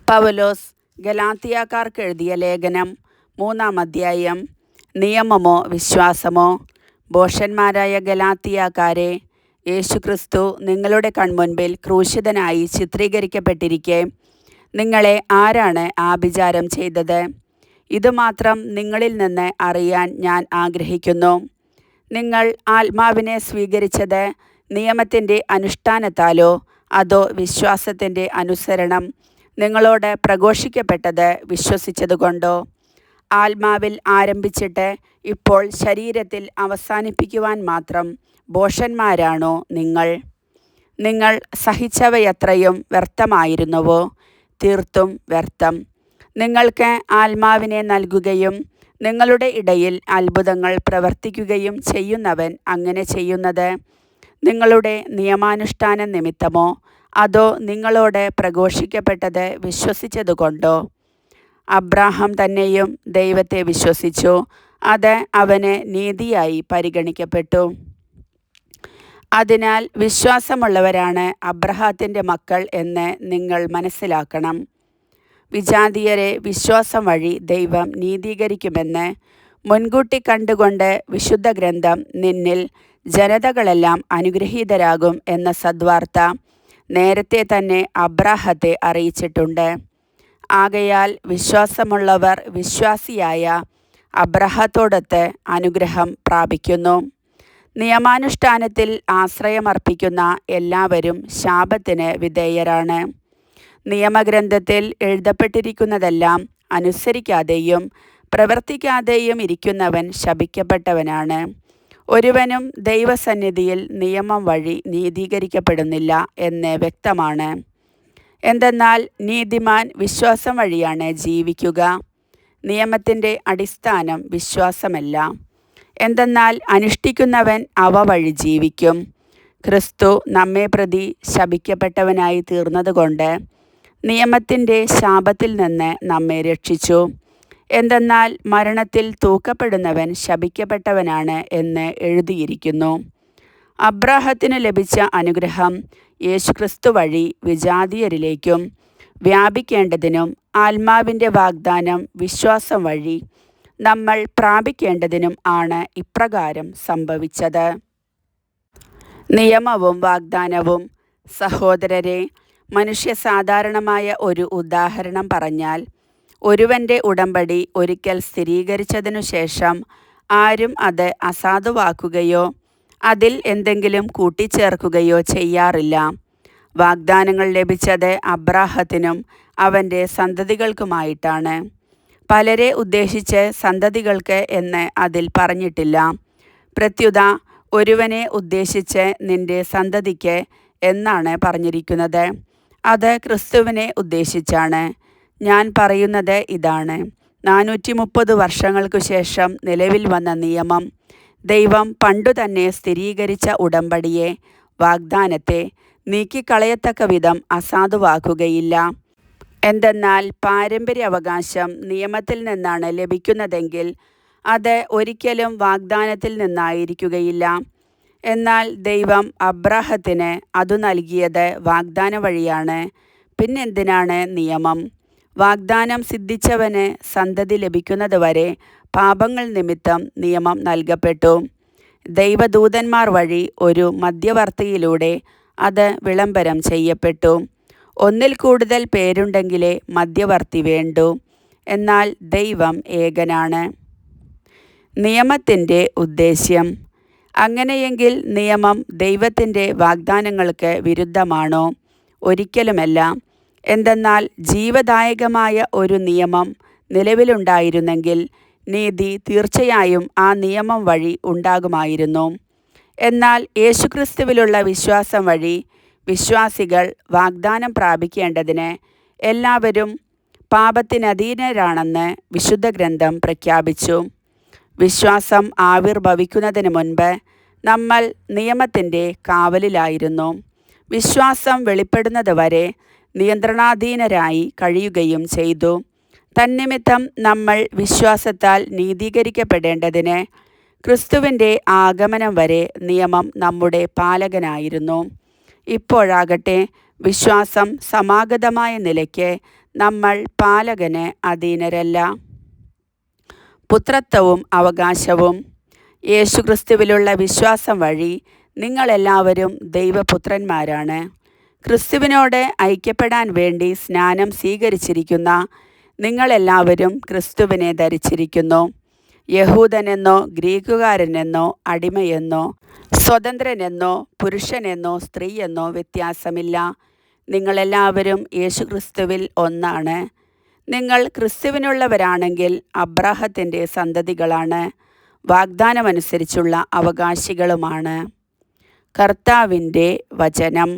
പൗലോസ് ഗലാത്യക്കാർക്ക് എഴുതിയ ലേഖനം 3-ാം അധ്യായം. നിയമമോ വിശ്വാസമോ? ഭോഷന്മാരായ ഗലാത്യക്കാരെ, യേശുക്രിസ്തു നിങ്ങളുടെ കൺമുൻപിൽ ക്രൂശിതനായി ചിത്രീകരിക്കപ്പെട്ടിരിക്കെ നിങ്ങളെ ആരാണ് ആഭിചാരം ചെയ്തത്? ഇതുമാത്രം നിങ്ങളിൽ നിന്ന് അറിയാൻ ഞാൻ ആഗ്രഹിക്കുന്നു. നിങ്ങൾ ആത്മാവിനെ സ്വീകരിച്ചത് നിയമത്തിൻ്റെ അനുഷ്ഠാനത്താലോ അതോ വിശ്വാസത്തിൻ്റെ അനുസരണം നിങ്ങളോട് പ്രഘോഷിക്കപ്പെട്ടത് വിശ്വസിച്ചതുകൊണ്ടോ? ആത്മാവിൽ ആരംഭിച്ചിട്ട് ഇപ്പോൾ ശരീരത്തിൽ അവസാനിപ്പിക്കുവാൻ മാത്രം ഭോഷന്മാരാണോ നിങ്ങൾ? നിങ്ങൾ സഹിച്ചവയത്രയും വ്യർത്ഥമായിരുന്നുവോ? തീർത്തും വ്യർത്ഥം. നിങ്ങൾക്ക് ആത്മാവിനെ നൽകുകയും നിങ്ങളുടെ ഇടയിൽ അത്ഭുതങ്ങൾ പ്രവർത്തിക്കുകയും ചെയ്യുന്നവൻ അങ്ങനെ ചെയ്യുന്നത് നിങ്ങളുടെ നിയമാനുഷ്ഠാന നിമിത്തമോ അതോ നിങ്ങളോട് പ്രഘോഷിക്കപ്പെട്ടത് വിശ്വസിച്ചതുകൊണ്ടോ? അബ്രാഹാം തന്നെയും ദൈവത്തെ വിശ്വസിച്ചു, അത് അവന് നീതിയായി പരിഗണിക്കപ്പെട്ടു. അതിനാൽ വിശ്വാസമുള്ളവരാണ് അബ്രാഹത്തിൻ്റെ മക്കൾ എന്ന് നിങ്ങൾ മനസ്സിലാക്കണം. വിജാതീയരെ വിശ്വാസം വഴി ദൈവം നീതീകരിക്കുമെന്ന് മുൻകൂട്ടി കണ്ടുകൊണ്ട് വിശുദ്ധ ഗ്രന്ഥം നിന്നിൽ ജനതകളെല്ലാം അനുഗ്രഹീതരാകും എന്ന സദ്വാർത്ത നേരത്തെ തന്നെ അബ്രാഹത്തെ അറിയിച്ചിട്ടുണ്ട്. ആകയാൽ വിശ്വാസമുള്ളവർ വിശ്വാസിയായ അബ്രാഹത്തോടൊത്ത് അനുഗ്രഹം പ്രാപിക്കുന്നു. നിയമാനുഷ്ഠാനത്തിൽ ആശ്രയമർപ്പിക്കുന്ന എല്ലാവരും ശാപത്തിന് വിധേയരാണ്. നിയമഗ്രന്ഥത്തിൽ എഴുതപ്പെട്ടിരിക്കുന്നതെല്ലാം അനുസരിക്കാതെയും പ്രവർത്തിക്കാതെയും ഇരിക്കുന്നവൻ ശപിക്കപ്പെട്ടവനാണ്. ഒരുവനും ദൈവസന്നിധിയിൽ നിയമം വഴി നീതീകരിക്കപ്പെടുന്നില്ല എന്ന് വ്യക്തമാണ്. എന്തെന്നാൽ നീതിമാൻ വിശ്വാസം വഴിയാണ് ജീവിക്കുക. നിയമത്തിൻ്റെ അടിസ്ഥാനം വിശ്വാസമല്ല. എന്തെന്നാൽ അനുഷ്ഠിക്കുന്നവൻ അവ വഴി ജീവിക്കും. ക്രിസ്തു നമ്മെ പ്രതി ശപിക്കപ്പെട്ടവനായി തീർന്നതുകൊണ്ട് നിയമത്തിൻ്റെ ശാപത്തിൽ നിന്ന് നമ്മെ രക്ഷിച്ചു. എന്തെന്നാൽ മരണത്തിൽ തൂക്കപ്പെടുന്നവൻ ശപിക്കപ്പെട്ടവനാണ് എന്ന് എഴുതിയിരിക്കുന്നു. അബ്രാഹത്തിന് ലഭിച്ച അനുഗ്രഹം യേശുക്രിസ്തു വഴി വിജാതീയരിലേക്കും വ്യാപിക്കേണ്ടതിനും ആത്മാവിൻ്റെ വാഗ്ദാനം വിശ്വാസം വഴി നമ്മൾ പ്രാപിക്കേണ്ടതിനും ആണ് ഇപ്രകാരം സംഭവിച്ചത്. നിയമവും വാഗ്ദാനവും. സഹോദരരെ, മനുഷ്യ സാധാരണമായ ഒരു ഉദാഹരണം പറഞ്ഞാൽ, ഒരുവൻ്റെ ഉടമ്പടി ഒരിക്കൽ സ്ഥിരീകരിച്ചതിനു ശേഷം ആരും അത് അസാധുവാക്കുകയോ അതിൽ എന്തെങ്കിലും കൂട്ടിച്ചേർക്കുകയോ ചെയ്യാറില്ല. വാഗ്ദാനങ്ങൾ ലഭിച്ചത് അബ്രാഹത്തിനും അവൻ്റെ സന്തതികൾക്കുമായിട്ടാണ്. പലരെ ഉദ്ദേശിച്ച് സന്തതികൾക്ക് എന്ന് അതിൽ പറഞ്ഞിട്ടില്ല. പ്രത്യുത ഒരുവനെ ഉദ്ദേശിച്ച് നിന്റെ സന്തതിക്ക് എന്നാണ് പറഞ്ഞിരിക്കുന്നത്. അത് ക്രിസ്തുവിനെ ഉദ്ദേശിച്ചാണ്. ഞാൻ പറയുന്നത് ഇതാണ്: 430 വർഷങ്ങൾക്കു ശേഷം നിലവിൽ വന്ന നിയമം ദൈവം പണ്ടുതന്നെ സ്ഥിരീകരിച്ച ഉടമ്പടിയെ, വാഗ്ദാനത്തെ നീക്കിക്കളയത്തക്ക വിധം അസാധുവാക്കുകയില്ല. എന്തെന്നാൽ പാരമ്പര്യ അവകാശം നിയമത്തിൽ നിന്നാണ് ലഭിക്കുന്നതെങ്കിൽ അത് ഒരിക്കലും വാഗ്ദാനത്തിൽ നിന്നായിരിക്കുകയില്ല. എന്നാൽ ദൈവം അബ്രാഹത്തിന് അതു നൽകിയത് വാഗ്ദാന വഴിയാണ്. പിന്നെന്തിനാണ് നിയമം? വാഗ്ദാനം സിദ്ധിച്ചവന് സന്തതി ലഭിക്കുന്നത് വരെ പാപങ്ങൾ നിമിത്തം നിയമം നൽകപ്പെട്ടു. ദൈവദൂതന്മാർ വഴി ഒരു മധ്യവർത്തിയിലൂടെ അത് വിളംബരം ചെയ്യപ്പെട്ടു. ഒന്നിൽ കൂടുതൽ പേരുണ്ടെങ്കിലേ മധ്യവർത്തി വേണ്ടൂ. എന്നാൽ ദൈവം ഏകനാണ്. നിയമത്തിൻ്റെ ഉദ്ദേശ്യം. അങ്ങനെയെങ്കിൽ നിയമം ദൈവത്തിൻ്റെ വാഗ്ദാനങ്ങൾക്ക് വിരുദ്ധമാണോ? ഒരിക്കലുമല്ല. എന്തെന്നാൽ ജീവദായകമായ ഒരു നിയമം നിലവിലുണ്ടായിരുന്നെങ്കിൽ നീതി തീർച്ചയായും ആ നിയമം വഴി ഉണ്ടാകുമായിരുന്നു. എന്നാൽ യേശുക്രിസ്തുവിലുള്ള വിശ്വാസം വഴി വിശ്വാസികൾ വാഗ്ദാനം പ്രാപിക്കേണ്ടതിന് എല്ലാവരും പാപത്തിനധീനരാണെന്ന് വിശുദ്ധ ഗ്രന്ഥം പ്രഖ്യാപിച്ചു. വിശ്വാസം ആവിർഭവിക്കുന്നതിന് മുൻപ് നമ്മൾ നിയമത്തിൻ്റെ കാവലിലായിരുന്നു. വിശ്വാസം വെളിപ്പെടുന്നത് വരെ നിയന്ത്രണാധീനരായി കഴിയുകയും ചെയ്തു. തന്നിമിത്തം നമ്മൾ വിശ്വാസത്താൽ നീതീകരിക്കപ്പെടേണ്ടതിന് ക്രിസ്തുവിൻ്റെ ആഗമനം വരെ നിയമം നമ്മുടെ പാലകനായിരുന്നു. ഇപ്പോഴാകട്ടെ വിശ്വാസം സമാഗതമായ നിലയ്ക്ക് നമ്മൾ പാലകന് അധീനരല്ല. പുത്രത്വവും അവകാശവും. യേശുക്രിസ്തുവിലുള്ള വിശ്വാസം വഴി നിങ്ങളെല്ലാവരും ദൈവപുത്രന്മാരാണ്. ക്രിസ്തുവിനോട് ഐക്യപ്പെടാൻ വേണ്ടി സ്നാനം സ്വീകരിച്ചിരിക്കുന്ന നിങ്ങളെല്ലാവരും ക്രിസ്തുവിനെ ധരിച്ചിരിക്കുന്നു. യഹൂദനെന്നോ ഗ്രീക്കുകാരനെന്നോ അടിമയെന്നോ സ്വതന്ത്രനെന്നോ പുരുഷനെന്നോ സ്ത്രീയെന്നോ വ്യത്യാസമില്ല. നിങ്ങളെല്ലാവരും യേശുക്രിസ്തുവിൽ ഒന്നാണ്. നിങ്ങൾ ക്രിസ്തുവിനുള്ളവരാണെങ്കിൽ അബ്രാഹത്തിൻ്റെ സന്തതികളാണ്, വാഗ്ദാനമനുസരിച്ചുള്ള അവകാശികളുമാണ്. കർത്താവിൻ്റെ വചനം.